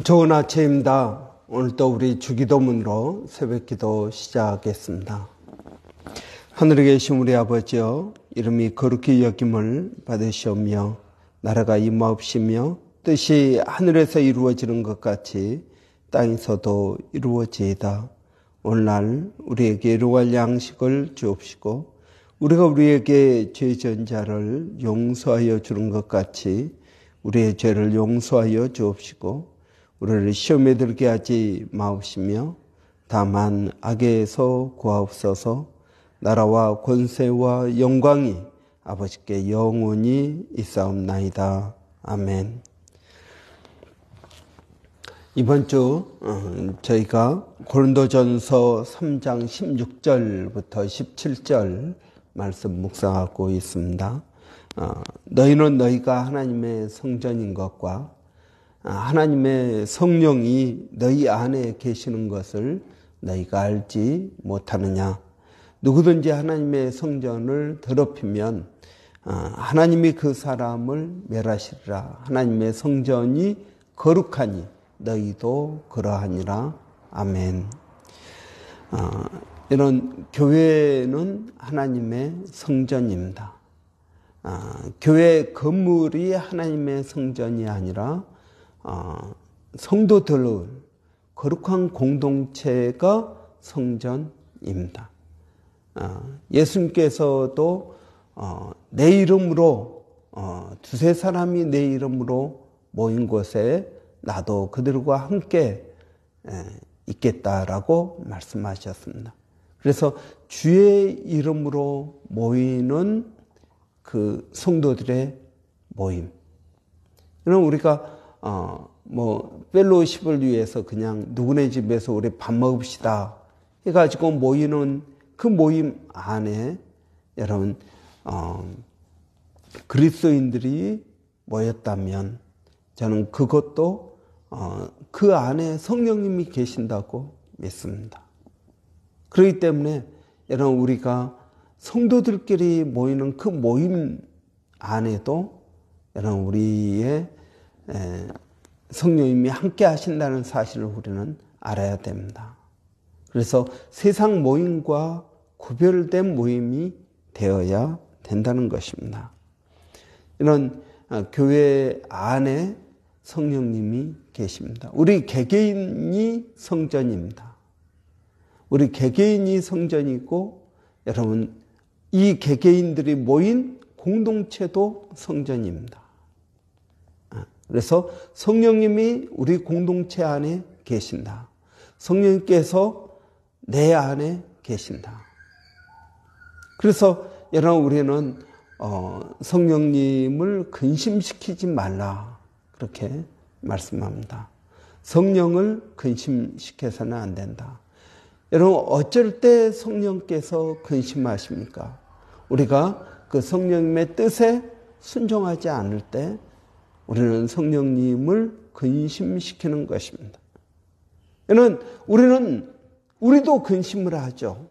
좋은 아침입니다. 오늘도 우리 주기도문으로 새벽기도 시작하겠습니다. 하늘에 계신 우리 아버지여, 이름이 거룩히 여김을 받으시오며 나라가 임하옵시며 뜻이 하늘에서 이루어지는 것 같이 땅에서도 이루어지이다. 오늘날 우리에게 일용할 양식을 주옵시고 우리가 우리에게 죄 지은 자를 용서하여 주는 것 같이 우리의 죄를 용서하여 주옵시고 우리를 시험에 들게 하지 마옵시며 다만 악에서 구하옵소서. 나라와 권세와 영광이 아버지께 영원히 있사옵나이다. 아멘. 이번 주 저희가 고린도전서 3장 16절부터 17절 말씀 묵상하고 있습니다. 너희는 너희가 하나님의 성전인 것과 하나님의 성령이 너희 안에 계시는 것을 너희가 알지 못하느냐. 누구든지 하나님의 성전을 더럽히면 하나님이 그 사람을 멸하시리라. 하나님의 성전이 거룩하니 너희도 그러하니라. 아멘. 이런 교회는 하나님의 성전입니다. 교회 건물이 하나님의 성전이 아니라 성도들, 거룩한 공동체가 성전입니다. 예수님께서도 내 이름으로 두세 사람이 내 이름으로 모인 곳에 나도 그들과 함께 있겠다라고 말씀하셨습니다. 그래서 주의 이름으로 모이는 그 성도들의 모임. 그럼 우리가 펠로십을 위해서 그냥 누구네 집에서 우리 밥 먹읍시다 해가지고 모이는 그 모임 안에 여러분 그리스도인들이 모였다면 저는 그것도 그 안에 성령님이 계신다고 믿습니다. 그렇기 때문에 여러분 우리가 성도들끼리 모이는 그 모임 안에도 여러분 우리의 성령님이 함께 하신다는 사실을 우리는 알아야 됩니다. 그래서 세상 모임과 구별된 모임이 되어야 된다는 것입니다. 이런 교회 안에 성령님이 계십니다. 우리 개개인이 성전입니다. 우리 개개인이 성전이고 여러분 이 개개인들이 모인 공동체도 성전입니다. 그래서 성령님이 우리 공동체 안에 계신다. 성령님께서 내 안에 계신다. 그래서 여러분 우리는 성령님을 근심시키지 말라 그렇게 말씀합니다. 성령을 근심시켜서는 안 된다. 여러분 어쩔 때 성령께서 근심하십니까? 우리가 그 성령님의 뜻에 순종하지 않을 때 우리는 성령님을 근심시키는 것입니다. 우리도 근심을 하죠.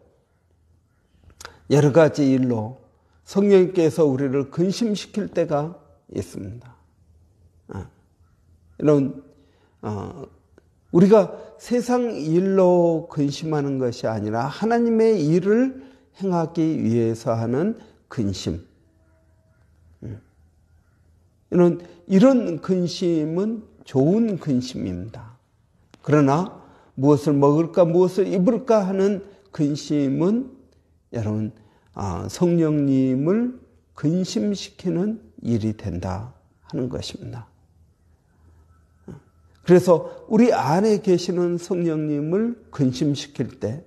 여러 가지 일로 성령님께서 우리를 근심시킬 때가 있습니다. 우리가 세상 일로 근심하는 것이 아니라 하나님의 일을 행하기 위해서 하는 근심. 이런 근심은 좋은 근심입니다. 그러나 무엇을 먹을까 무엇을 입을까 하는 근심은 여러분 성령님을 근심시키는 일이 된다 하는 것입니다. 그래서 우리 안에 계시는 성령님을 근심시킬 때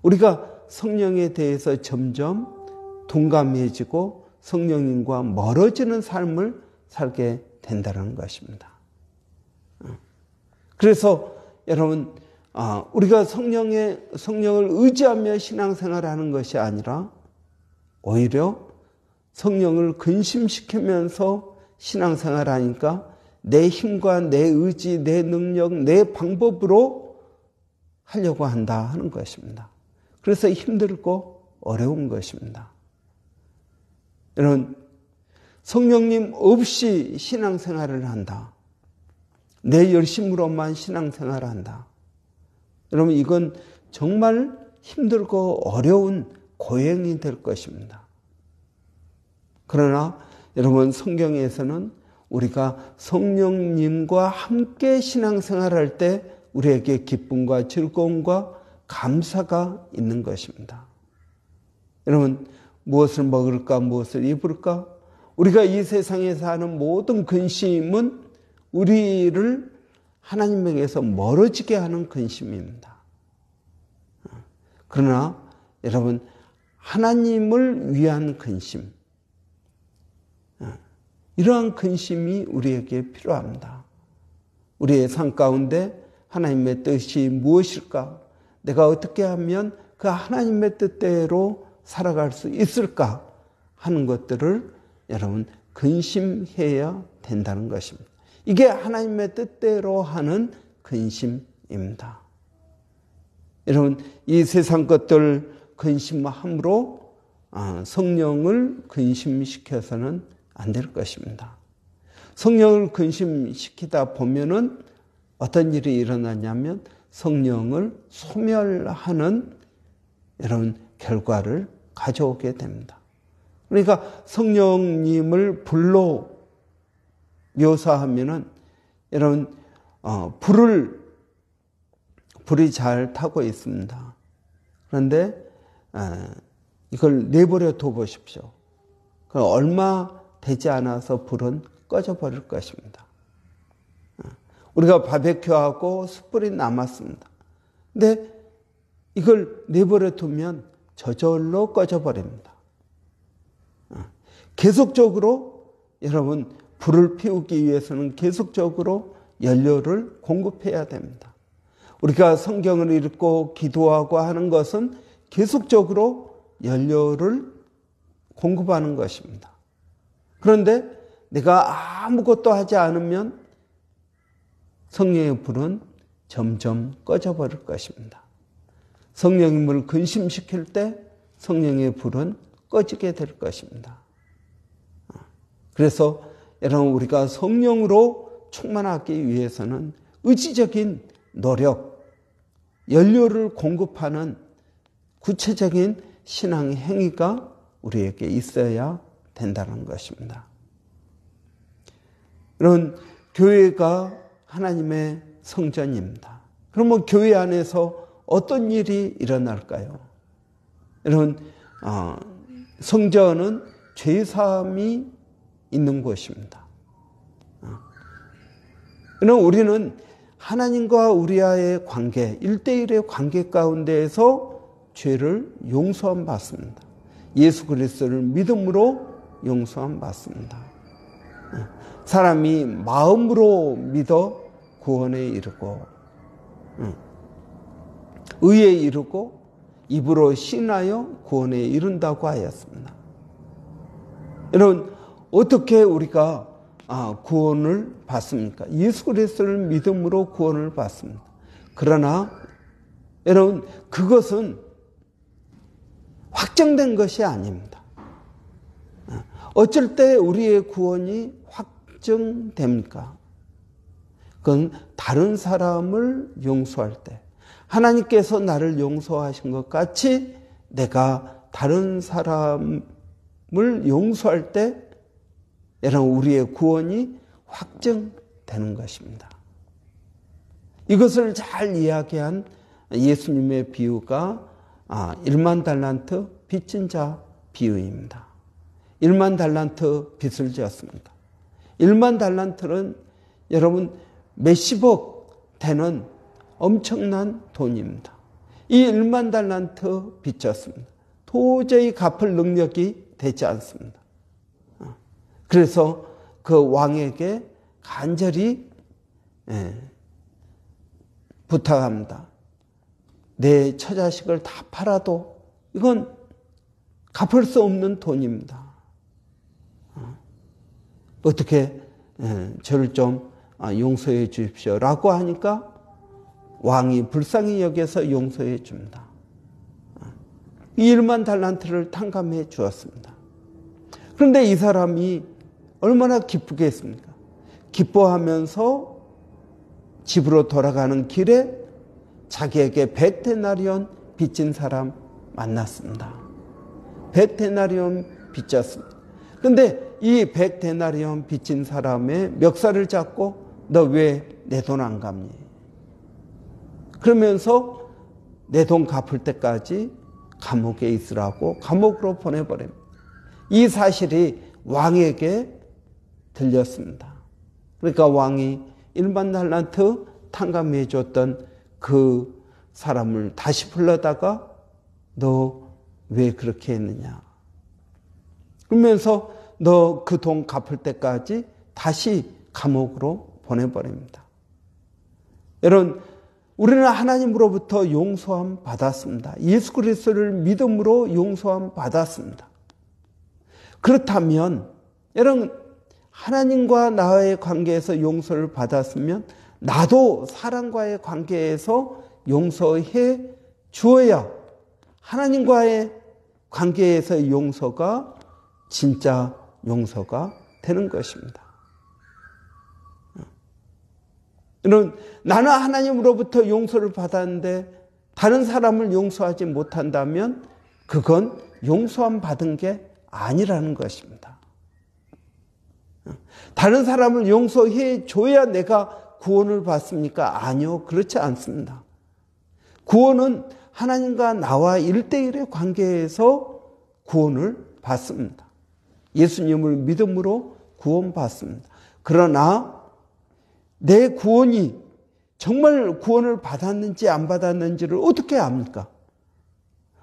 우리가 성령에 대해서 점점 둔감해지고 성령님과 멀어지는 삶을 살게 된다는 것입니다. 그래서 여러분 우리가 성령을 의지하며 신앙생활을 하는 것이 아니라 오히려 성령을 근심시키면서 신앙생활을 하니까 내 힘과 내 의지, 내 능력, 내 방법으로 하려고 한다 하는 것입니다. 그래서 힘들고 어려운 것입니다. 여러분 성령님 없이 신앙생활을 한다. 내 열심으로만 신앙생활을 한다. 여러분, 이건 정말 힘들고 어려운 고행이 될 것입니다. 그러나 여러분, 성경에서는 우리가 성령님과 함께 신앙생활할 때 우리에게 기쁨과 즐거움과 감사가 있는 것입니다. 여러분, 무엇을 먹을까, 무엇을 입을까? 우리가 이 세상에서 하는 모든 근심은 우리를 하나님에게서 멀어지게 하는 근심입니다. 그러나 여러분, 하나님을 위한 근심, 이러한 근심이 우리에게 필요합니다. 우리의 삶 가운데 하나님의 뜻이 무엇일까? 내가 어떻게 하면 그 하나님의 뜻대로 살아갈 수 있을까? 하는 것들을 여러분 근심해야 된다는 것입니다. 이게 하나님의 뜻대로 하는 근심입니다. 여러분, 이 세상 것들 근심함으로 성령을 근심시켜서는 안 될 것입니다. 성령을 근심시키다 보면은 어떤 일이 일어나냐면 성령을 소멸하는 여러분 결과를 가져오게 됩니다. 그러니까 성령님을 불로 묘사하면은 여러분 불이 잘 타고 있습니다. 그런데 이걸 내버려 둬 보십시오. 얼마 되지 않아서 불은 꺼져버릴 것입니다. 우리가 바베큐하고 숯불이 남았습니다. 근데 이걸 내버려 두면 저절로 꺼져버립니다. 계속적으로 여러분 불을 피우기 위해서는 계속적으로 연료를 공급해야 됩니다. 우리가 성경을 읽고 기도하고 하는 것은 계속적으로 연료를 공급하는 것입니다. 그런데 내가 아무것도 하지 않으면 성령의 불은 점점 꺼져버릴 것입니다. 성령님을 근심시킬 때 성령의 불은 꺼지게 될 것입니다. 그래서 여러분 우리가 성령으로 충만하기 위해서는 의지적인 노력, 연료를 공급하는 구체적인 신앙 행위가 우리에게 있어야 된다는 것입니다. 여러분, 교회가 하나님의 성전입니다. 그러면 교회 안에서 어떤 일이 일어날까요? 여러분, 성전은 죄사함이 있는 곳입니다. 그러나 우리는 하나님과 우리와의 관계, 1대1의 관계 가운데에서 죄를 용서함 받습니다. 예수 그리스도를 믿음으로 용서함 받습니다. 사람이 마음으로 믿어 구원에 이르고 의에 이르고 입으로 신하여 구원에 이른다고 하였습니다. 여러분, 어떻게 우리가 구원을 받습니까? 예수 그리스도를 믿음으로 구원을 받습니다. 그러나 여러분, 그것은 확정된 것이 아닙니다. 어쩔 때 우리의 구원이 확정됩니까? 그건 다른 사람을 용서할 때, 하나님께서 나를 용서하신 것 같이 내가 다른 사람을 용서할 때 여러분 우리의 구원이 확정되는 것입니다. 이것을 잘 이야기한 예수님의 비유가 1만 달란트 빚진 자 비유입니다. 1만 달란트 빚을 지었습니다. 1만 달란트는 여러분 몇십억 되는 엄청난 돈입니다. 이 1만 달란트 빚졌습니다. 도저히 갚을 능력이 되지 않습니다. 그래서 그 왕에게 간절히 부탁합니다. 내 처자식을 다 팔아도 이건 갚을 수 없는 돈입니다. 어떻게 저를 좀 용서해 주십시오 라고 하니까 왕이 불쌍히 여겨서 용서해 줍니다. 이 1만 달란트를 탕감해 주었습니다. 그런데 이 사람이 얼마나 기쁘겠습니까? 기뻐하면서 집으로 돌아가는 길에 자기에게 100데나리온 빚진 사람 만났습니다. 100데나리온 빚졌습니다. 그런데 이 100데나리온 빚진 사람의 멱살을 잡고 너 왜 내 돈 안 갚니? 그러면서 내 돈 갚을 때까지 감옥에 있으라고 감옥으로 보내버립니다. 이 사실이 왕에게 들렸습니다. 그러니까 왕이 1만 달란트 탕감해 줬던 그 사람을 다시 불러다가 너 왜 그렇게 했느냐? 그러면서 너 그 돈 갚을 때까지 다시 감옥으로 보내버립니다. 여러분, 우리는 하나님으로부터 용서함 받았습니다. 예수 그리스도를 믿음으로 용서함 받았습니다. 그렇다면 여러분, 하나님과 나의 관계에서 용서를 받았으면 나도 사람과의 관계에서 용서해 주어야 하나님과의 관계에서의 용서가 진짜 용서가 되는 것입니다. 여러분, 나는 하나님으로부터 용서를 받았는데 다른 사람을 용서하지 못한다면 그건 용서함 받은 게 아니라는 것입니다. 다른 사람을 용서해 줘야 내가 구원을 받습니까? 아니요, 그렇지 않습니다. 구원은 하나님과 나와 1대1의 관계에서 구원을 받습니다. 예수님을 믿음으로 구원받습니다. 그러나 내 구원이 정말 구원을 받았는지 안 받았는지를 어떻게 압니까?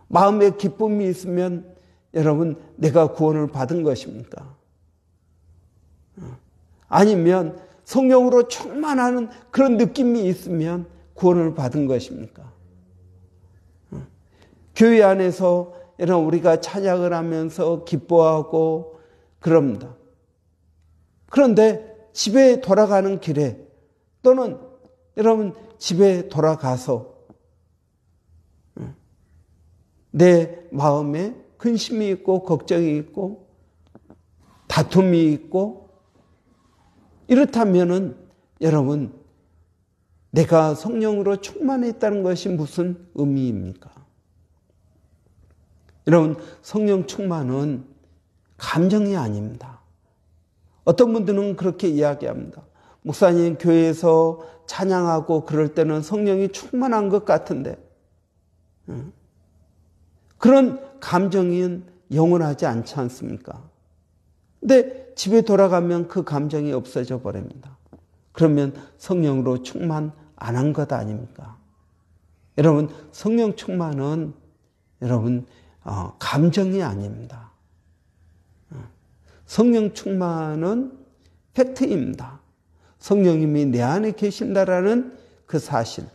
마음에 기쁨이 있으면 여러분 내가 구원을 받은 것입니까? 아니면 성령으로 충만하는 그런 느낌이 있으면 구원을 받은 것입니까? 교회 안에서 여러분 우리가 찬양을 하면서 기뻐하고 그럽니다. 그런데 집에 돌아가는 길에 또는 여러분 집에 돌아가서 내 마음에 근심이 있고 걱정이 있고 다툼이 있고 이렇다면은 여러분 내가 성령으로 충만했다는 것이 무슨 의미입니까? 여러분 성령 충만은 감정이 아닙니다. 어떤 분들은 그렇게 이야기합니다. 목사님 교회에서 찬양하고 그럴 때는 성령이 충만한 것 같은데 그런 감정은 영원하지 않지 않습니까? 근데 집에 돌아가면 그 감정이 없어져 버립니다. 그러면 성령으로 충만 안 한 것 아닙니까? 여러분 성령 충만은 여러분 감정이 아닙니다. 성령 충만은 팩트입니다. 성령님이 내 안에 계신다라는 그 사실.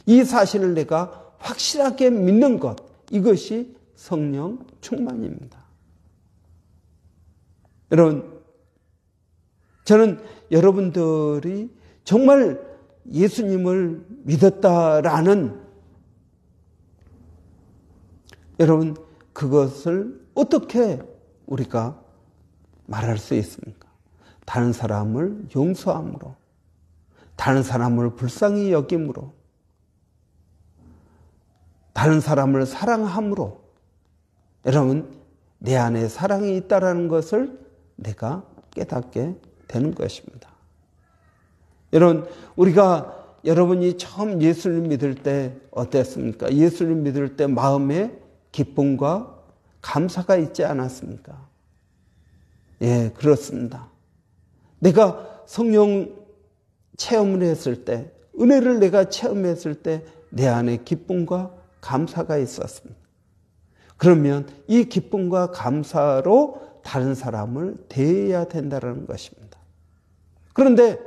이 사실을 내가 확실하게 믿는 것. 이것이 성령 충만입니다. 여러분, 저는 여러분들이 정말 예수님을 믿었다라는 여러분 그것을 어떻게 우리가 말할 수 있습니까? 다른 사람을 용서함으로, 다른 사람을 불쌍히 여김으로, 다른 사람을 사랑함으로 여러분 내 안에 사랑이 있다라는 것을 내가 깨닫게 되는 것입니다. 여러분 우리가 여러분이 처음 예수를 믿을 때 어땠습니까? 예수를 믿을 때 마음에 기쁨과 감사가 있지 않았습니까? 예, 그렇습니다. 내가 성령 체험을 했을 때, 은혜를 내가 체험했을 때 내 안에 기쁨과 감사가 있었습니다. 그러면 이 기쁨과 감사로 다른 사람을 대해야 된다는 것입니다. 그런데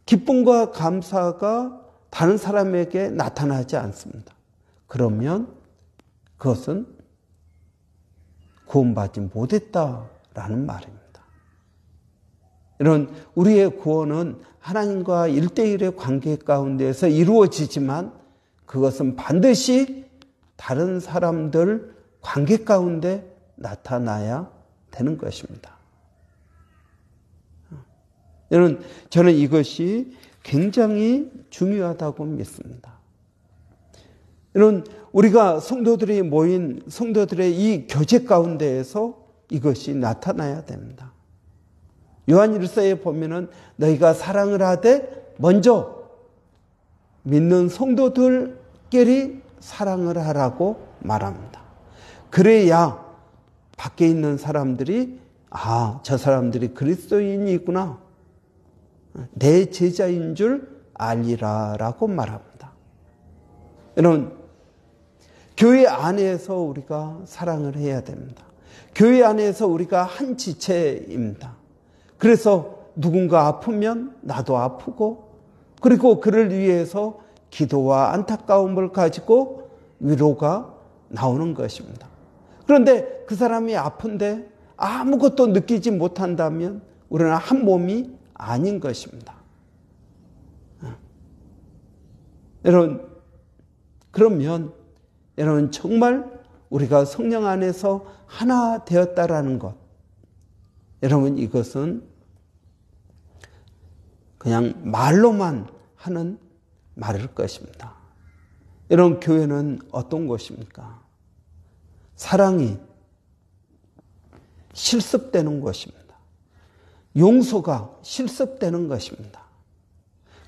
기쁨과 감사가 다른 사람에게 나타나지 않습니다. 그러면 그것은 구원받지 못했다라는 말입니다. 이런 우리의 구원은 하나님과 1대1의 관계 가운데서 이루어지지만 그것은 반드시 다른 사람들 관계 가운데 나타나야 되는 것입니다. 저는 이것이 굉장히 중요하다고 믿습니다. 우리가 성도들이 모인 성도들의 이 교제 가운데에서 이것이 나타나야 됩니다. 요한일서에 보면은 너희가 사랑을 하되 먼저 믿는 성도들끼리 사랑을 하라고 말합니다. 그래야 밖에 있는 사람들이 저 사람들이 그리스도인이구나, 내 제자인 줄 알리라라고 말합니다. 여러분, 교회 안에서 우리가 사랑을 해야 됩니다. 교회 안에서 우리가 한 지체입니다. 그래서 누군가 아프면 나도 아프고, 그리고 그를 위해서 기도와 안타까움을 가지고 위로가 나오는 것입니다. 그런데 그 사람이 아픈데 아무것도 느끼지 못한다면 우리는 한 몸이 아닌 것입니다. 여러분, 그러면 여러분 정말 우리가 성령 안에서 하나 되었다라는 것, 여러분 이것은 그냥 말로만 하는 말일 것입니다. 여러분, 교회는 어떤 곳입니까? 사랑이 실습되는 곳입니다. 용서가 실습되는 것입니다.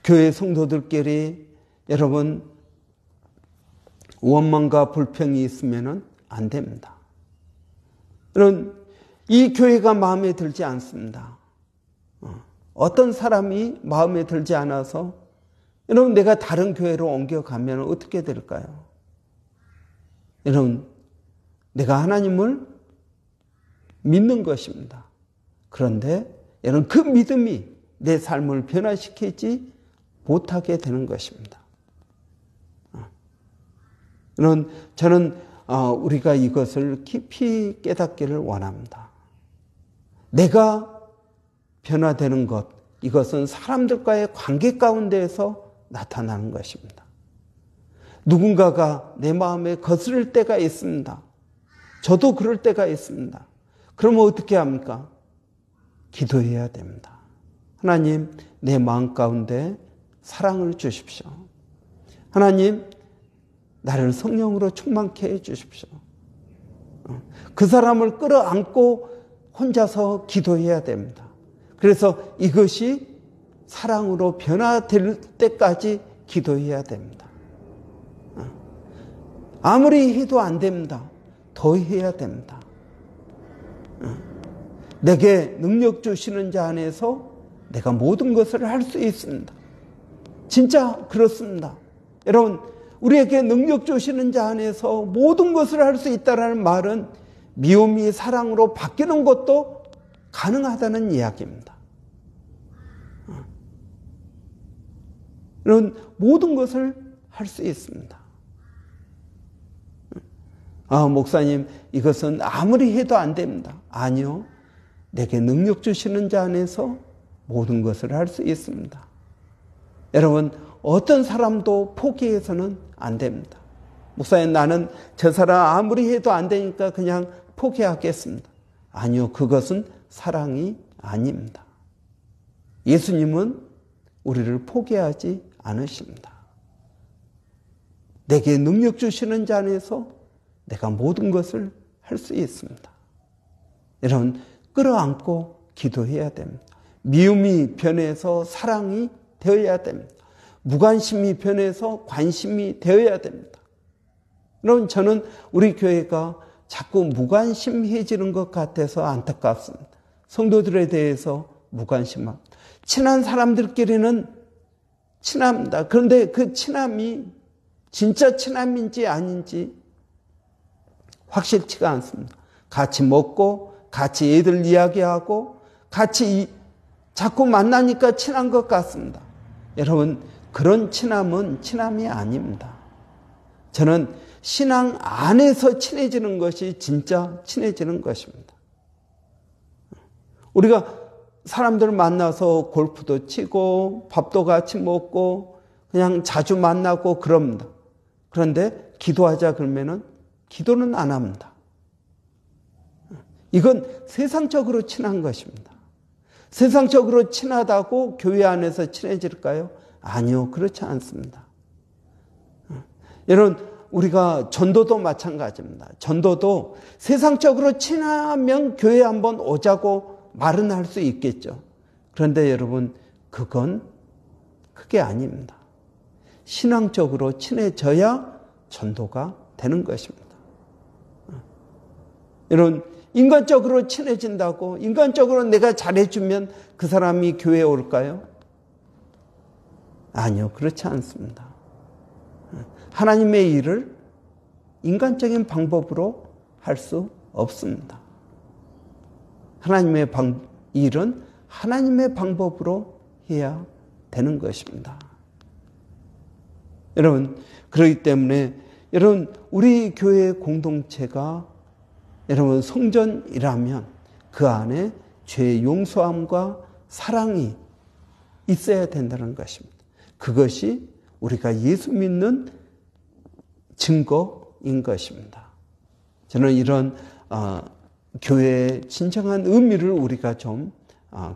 교회 성도들끼리 여러분 원망과 불평이 있으면 안 됩니다. 여러분, 이 교회가 마음에 들지 않습니다. 어떤 사람이 마음에 들지 않아서 여러분 내가 다른 교회로 옮겨가면 어떻게 될까요? 여러분, 내가 하나님을 믿는 것입니다. 그런데 여러분 그 믿음이 내 삶을 변화시키지 못하게 되는 것입니다. 여러분, 저는 우리가 이것을 깊이 깨닫기를 원합니다. 내가 변화되는 것, 이것은 사람들과의 관계 가운데에서 나타나는 것입니다. 누군가가 내 마음에 거스를 때가 있습니다. 저도 그럴 때가 있습니다. 그러면 어떻게 합니까? 기도해야 됩니다. 하나님, 내 마음 가운데 사랑을 주십시오. 하나님, 나를 성령으로 충만케 해 주십시오. 그 사람을 끌어안고 혼자서 기도해야 됩니다. 그래서 이것이 사랑으로 변화될 때까지 기도해야 됩니다. 아무리 해도 안 됩니다. 더 해야 됩니다. 내게 능력 주시는 자 안에서 내가 모든 것을 할 수 있습니다. 진짜 그렇습니다. 여러분, 우리에게 능력 주시는 자 안에서 모든 것을 할 수 있다는 말은 미움이 사랑으로 바뀌는 것도 가능하다는 이야기입니다. 여러분, 모든 것을 할 수 있습니다. 목사님, 이것은 아무리 해도 안 됩니다. 아니요. 내게 능력 주시는 자 안에서 모든 것을 할 수 있습니다. 여러분, 어떤 사람도 포기해서는 안 됩니다. 목사님, 나는 저 사람 아무리 해도 안 되니까 그냥 포기하겠습니다. 아니요. 그것은 사랑이 아닙니다. 예수님은 우리를 포기하지 않으십니다. 내게 능력 주시는 자 안에서 내가 모든 것을 할 수 있습니다. 여러분, 끌어안고 기도해야 됩니다. 미움이 변해서 사랑이 되어야 됩니다. 무관심이 변해서 관심이 되어야 됩니다. 여러분, 저는 우리 교회가 자꾸 무관심해지는 것 같아서 안타깝습니다. 성도들에 대해서 무관심합니다. 친한 사람들끼리는 친합니다. 그런데 그 친함이 진짜 친함인지 아닌지 확실치가 않습니다. 같이 먹고 같이 애들 이야기하고 같이 자꾸 만나니까 친한 것 같습니다. 여러분, 그런 친함은 친함이 아닙니다. 저는 신앙 안에서 친해지는 것이 진짜 친해지는 것입니다. 우리가 사람들 만나서 골프도 치고 밥도 같이 먹고 그냥 자주 만나고 그럽니다. 그런데 기도하자 그러면은 기도는 안 합니다. 이건 세상적으로 친한 것입니다. 세상적으로 친하다고 교회 안에서 친해질까요? 아니요, 그렇지 않습니다. 여러분, 우리가 전도도 마찬가지입니다. 전도도 세상적으로 친하면 교회 한번 오자고 말은 할 수 있겠죠. 그런데 여러분, 그게 아닙니다. 신앙적으로 친해져야 전도가 되는 것입니다. 여러분, 인간적으로 친해진다고 인간적으로 내가 잘해주면 그 사람이 교회에 올까요? 아니요, 그렇지 않습니다. 하나님의 일을 인간적인 방법으로 할 수 없습니다. 하나님의 일은 하나님의 방법으로 해야 되는 것입니다. 여러분, 그렇기 때문에 여러분, 우리 교회 공동체가 여러분 성전이라면 그 안에 죄의 용서함과 사랑이 있어야 된다는 것입니다. 그것이 우리가 예수 믿는 증거인 것입니다. 저는 이런 교회의 진정한 의미를 우리가 좀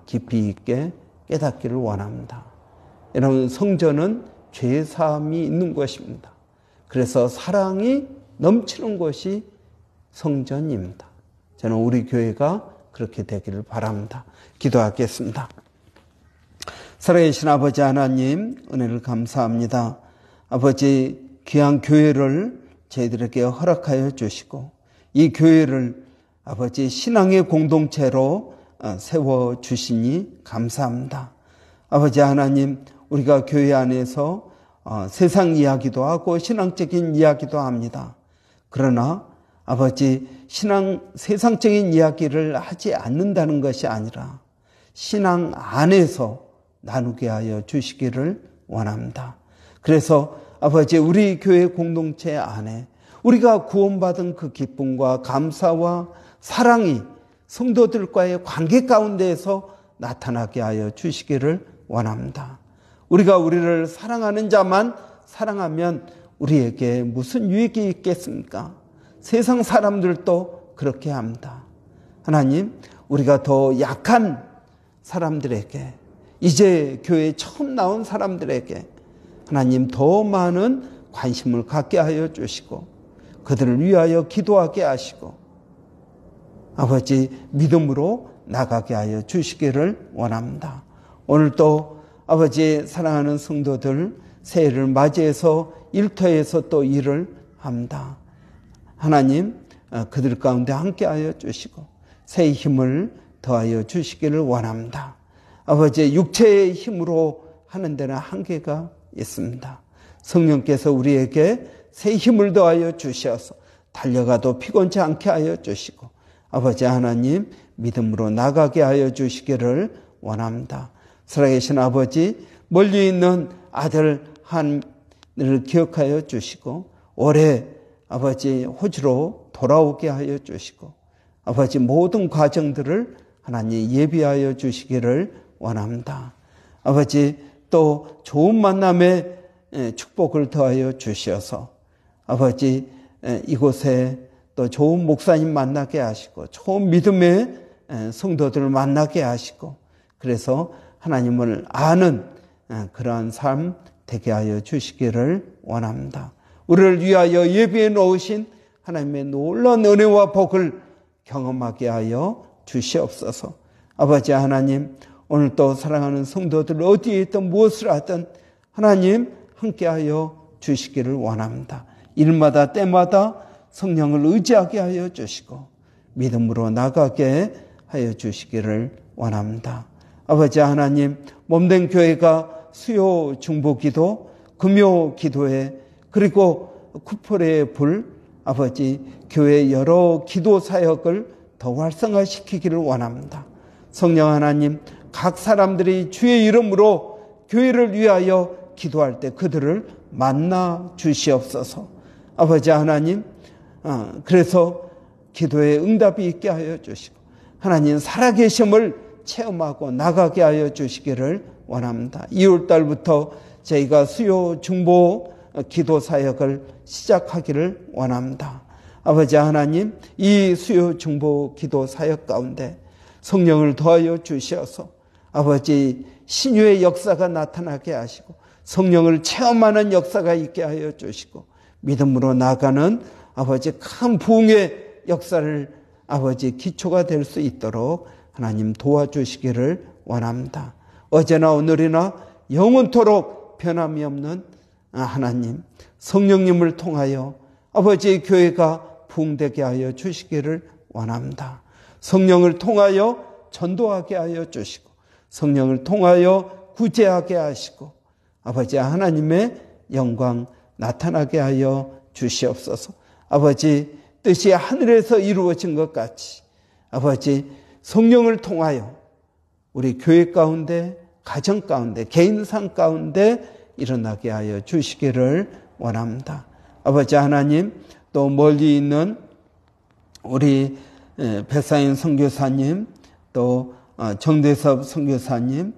깊이 있게 깨닫기를 원합니다. 여러분, 성전은 죄의 사함이 있는 것입니다. 그래서 사랑이 넘치는 것이 성전입니다. 저는 우리 교회가 그렇게 되기를 바랍니다. 기도하겠습니다. 살아계신 아버지 하나님, 은혜를 감사합니다. 아버지, 귀한 교회를 저희들에게 허락하여 주시고 이 교회를 아버지 신앙의 공동체로 세워주시니 감사합니다. 아버지 하나님, 우리가 교회 안에서 세상 이야기도 하고 신앙적인 이야기도 합니다. 그러나 아버지, 세상적인 이야기를 하지 않는다는 것이 아니라 신앙 안에서 나누게 하여 주시기를 원합니다. 그래서 아버지, 우리 교회 공동체 안에 우리가 구원받은 그 기쁨과 감사와 사랑이 성도들과의 관계 가운데에서 나타나게 하여 주시기를 원합니다. 우리가 우리를 사랑하는 자만 사랑하면 우리에게 무슨 유익이 있겠습니까? 세상 사람들도 그렇게 합니다. 하나님, 우리가 더 약한 사람들에게, 이제 교회에 처음 나온 사람들에게 하나님 더 많은 관심을 갖게 하여 주시고 그들을 위하여 기도하게 하시고 아버지, 믿음으로 나가게 하여 주시기를 원합니다. 오늘도 아버지, 사랑하는 성도들 새해를 맞이해서 일터에서 또 일을 합니다. 하나님, 그들 가운데 함께하여 주시고 새의 힘을 더하여 주시기를 원합니다. 아버지, 육체의 힘으로 하는 데는 한계가 있습니다. 성령께서 우리에게 새 힘을 더하여 주셔서 달려가도 피곤치 않게 하여 주시고 아버지 하나님, 믿음으로 나가게 하여 주시기를 원합니다. 살아계신 아버지, 멀리 있는 아들 한을 기억하여 주시고 올해 아버지 호주로 돌아오게 하여 주시고 아버지, 모든 과정들을 하나님 예비하여 주시기를 원합니다. 아버지, 또 좋은 만남의 축복을 더하여 주셔서 아버지, 이곳에 또 좋은 목사님 만나게 하시고 좋은 믿음의 성도들을 만나게 하시고 그래서 하나님을 아는 그러한 삶 되게 하여 주시기를 원합니다. 우리를 위하여 예비해 놓으신 하나님의 놀라운 은혜와 복을 경험하게 하여 주시옵소서. 아버지 하나님, 오늘 또 사랑하는 성도들 어디에 있든 무엇을 하든 하나님 함께하여 주시기를 원합니다. 일마다 때마다 성령을 의지하게 하여 주시고 믿음으로 나가게 하여 주시기를 원합니다. 아버지 하나님, 몸된 교회가 수요 중보 기도, 금요 기도회, 그리고 쿠포레의 불, 아버지, 교회 여러 기도 사역을 더 활성화시키기를 원합니다. 성령 하나님, 각 사람들이 주의 이름으로 교회를 위하여 기도할 때 그들을 만나 주시옵소서. 아버지 하나님, 그래서 기도에 응답이 있게 하여 주시고 하나님 살아계심을 체험하고 나가게 하여 주시기를 원합니다. 2월달부터 저희가 수요 중보 기도 사역을 시작하기를 원합니다. 아버지 하나님, 이 수요 중보 기도 사역 가운데 성령을 더하여 주셔서 아버지 신유의 역사가 나타나게 하시고 성령을 체험하는 역사가 있게 하여 주시고 믿음으로 나가는 아버지 큰 부흥의 역사를 아버지 기초가 될 수 있도록 하나님 도와주시기를 원합니다. 어제나 오늘이나 영원토록 변함이 없는 하나님 성령님을 통하여 아버지의 교회가 부흥되게 하여 주시기를 원합니다. 성령을 통하여 전도하게 하여 주시고 성령을 통하여 구제하게 하시고 아버지 하나님의 영광 나타나게 하여 주시옵소서. 아버지 뜻이 하늘에서 이루어진 것 같이 아버지 성령을 통하여 우리 교회 가운데 가정 가운데 개인 삶 가운데 일어나게 하여 주시기를 원합니다. 아버지 하나님 또 멀리 있는 우리 배사인 선교사님 또 정대섭 선교사님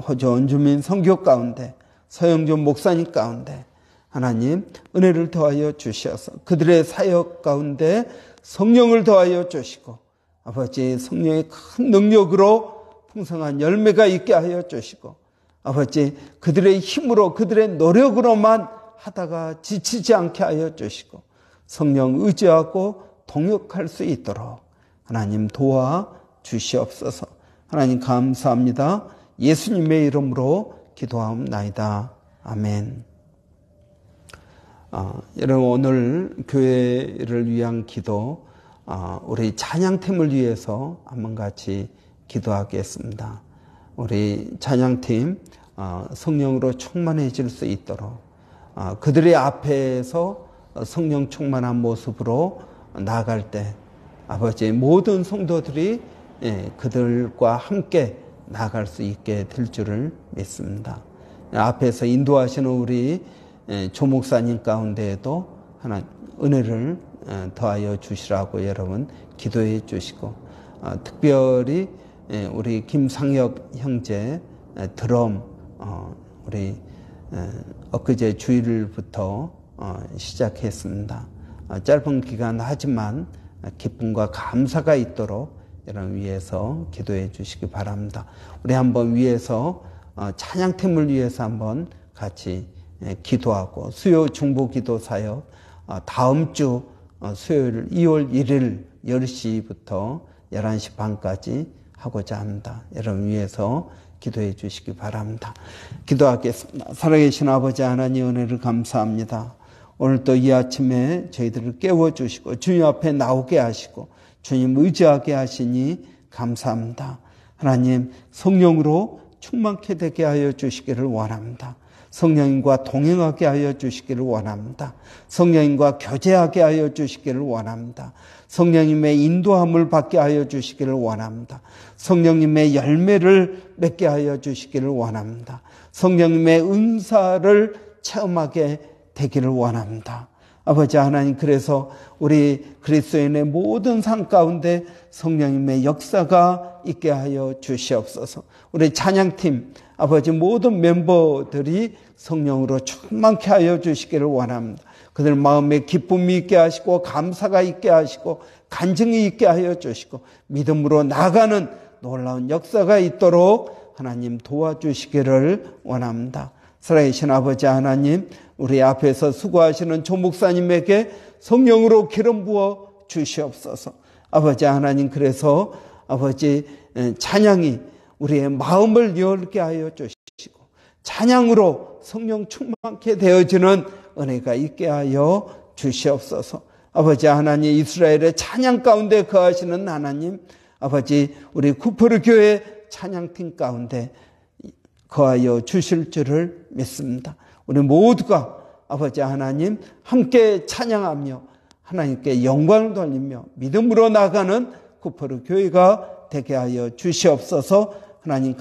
호주 원주민 선교 가운데 서영준 목사님 가운데 하나님 은혜를 더하여 주셔서 그들의 사역 가운데 성령을 더하여 주시고 아버지 성령의 큰 능력으로 풍성한 열매가 있게 하여 주시고 아버지 그들의 힘으로 그들의 노력으로만 하다가 지치지 않게 하여 주시고 성령 의지하고 동역할 수 있도록 하나님 도와 주시옵소서. 하나님 감사합니다. 예수님의 이름으로 기도하옵나이다. 아멘. 여러분 오늘 교회를 위한 기도 우리 찬양팀을 위해서 한번 같이 기도하겠습니다. 우리 찬양팀 성령으로 충만해질 수 있도록 그들의 앞에서 성령 충만한 모습으로 나아갈 때 아버지의 모든 성도들이 그들과 함께 나아갈 수 있게 될 줄을 믿습니다. 앞에서 인도하시는 우리 조 목사님 가운데에도 하나 은혜를 더하여 주시라고 여러분 기도해 주시고 특별히 우리 김상혁 형제 드럼 우리 엊그제 주일부터 시작했습니다. 짧은 기간 하지만 기쁨과 감사가 있도록 여러분 위해서 기도해 주시기 바랍니다. 우리 한번 위해서 찬양팀을 위해서 한번 같이 기도하고 수요 중보기도 사역 다음 주 수요일 2월 1일 10시부터 11시 반까지 하고자 합니다. 여러분 위해서 기도해 주시기 바랍니다. 기도하겠습니다. 살아계신 아버지 하나님 은혜를 감사합니다. 오늘 또 이 아침에 저희들을 깨워주시고 주님 앞에 나오게 하시고 주님 의지하게 하시니 감사합니다. 하나님 성령으로 충만케 되게 하여 주시기를 원합니다. 성령님과 동행하게 하여 주시기를 원합니다. 성령님과 교제하게 하여 주시기를 원합니다. 성령님의 인도함을 받게 하여 주시기를 원합니다. 성령님의 열매를 맺게 하여 주시기를 원합니다. 성령님의 은사를 체험하게 되기를 원합니다. 아버지 하나님 그래서 우리 그리스도인의 모든 삶 가운데 성령님의 역사가 있게 하여 주시옵소서. 우리 찬양팀 아버지 모든 멤버들이 성령으로 충만케 하여 주시기를 원합니다. 그들 마음에 기쁨이 있게 하시고 감사가 있게 하시고 간증이 있게 하여 주시고 믿음으로 나가는 놀라운 역사가 있도록 하나님 도와주시기를 원합니다. 살아계신 아버지 하나님 우리 앞에서 수고하시는 조 목사님에게 성령으로 기름 부어 주시옵소서. 아버지 하나님 그래서 아버지 찬양이 우리의 마음을 열게 하여 주시고 찬양으로 성령 충만케 되어지는 은혜가 있게 하여 주시옵소서. 아버지 하나님 이스라엘의 찬양 가운데 거하시는 하나님 아버지 우리 쿠퍼르 교회 찬양팀 가운데 거하여 주실 줄을 믿습니다. 우리 모두가 아버지 하나님 함께 찬양하며 하나님께 영광을 돌리며 믿음으로 나가는 쿠퍼르 교회가 되게 하여 주시옵소서. 하나님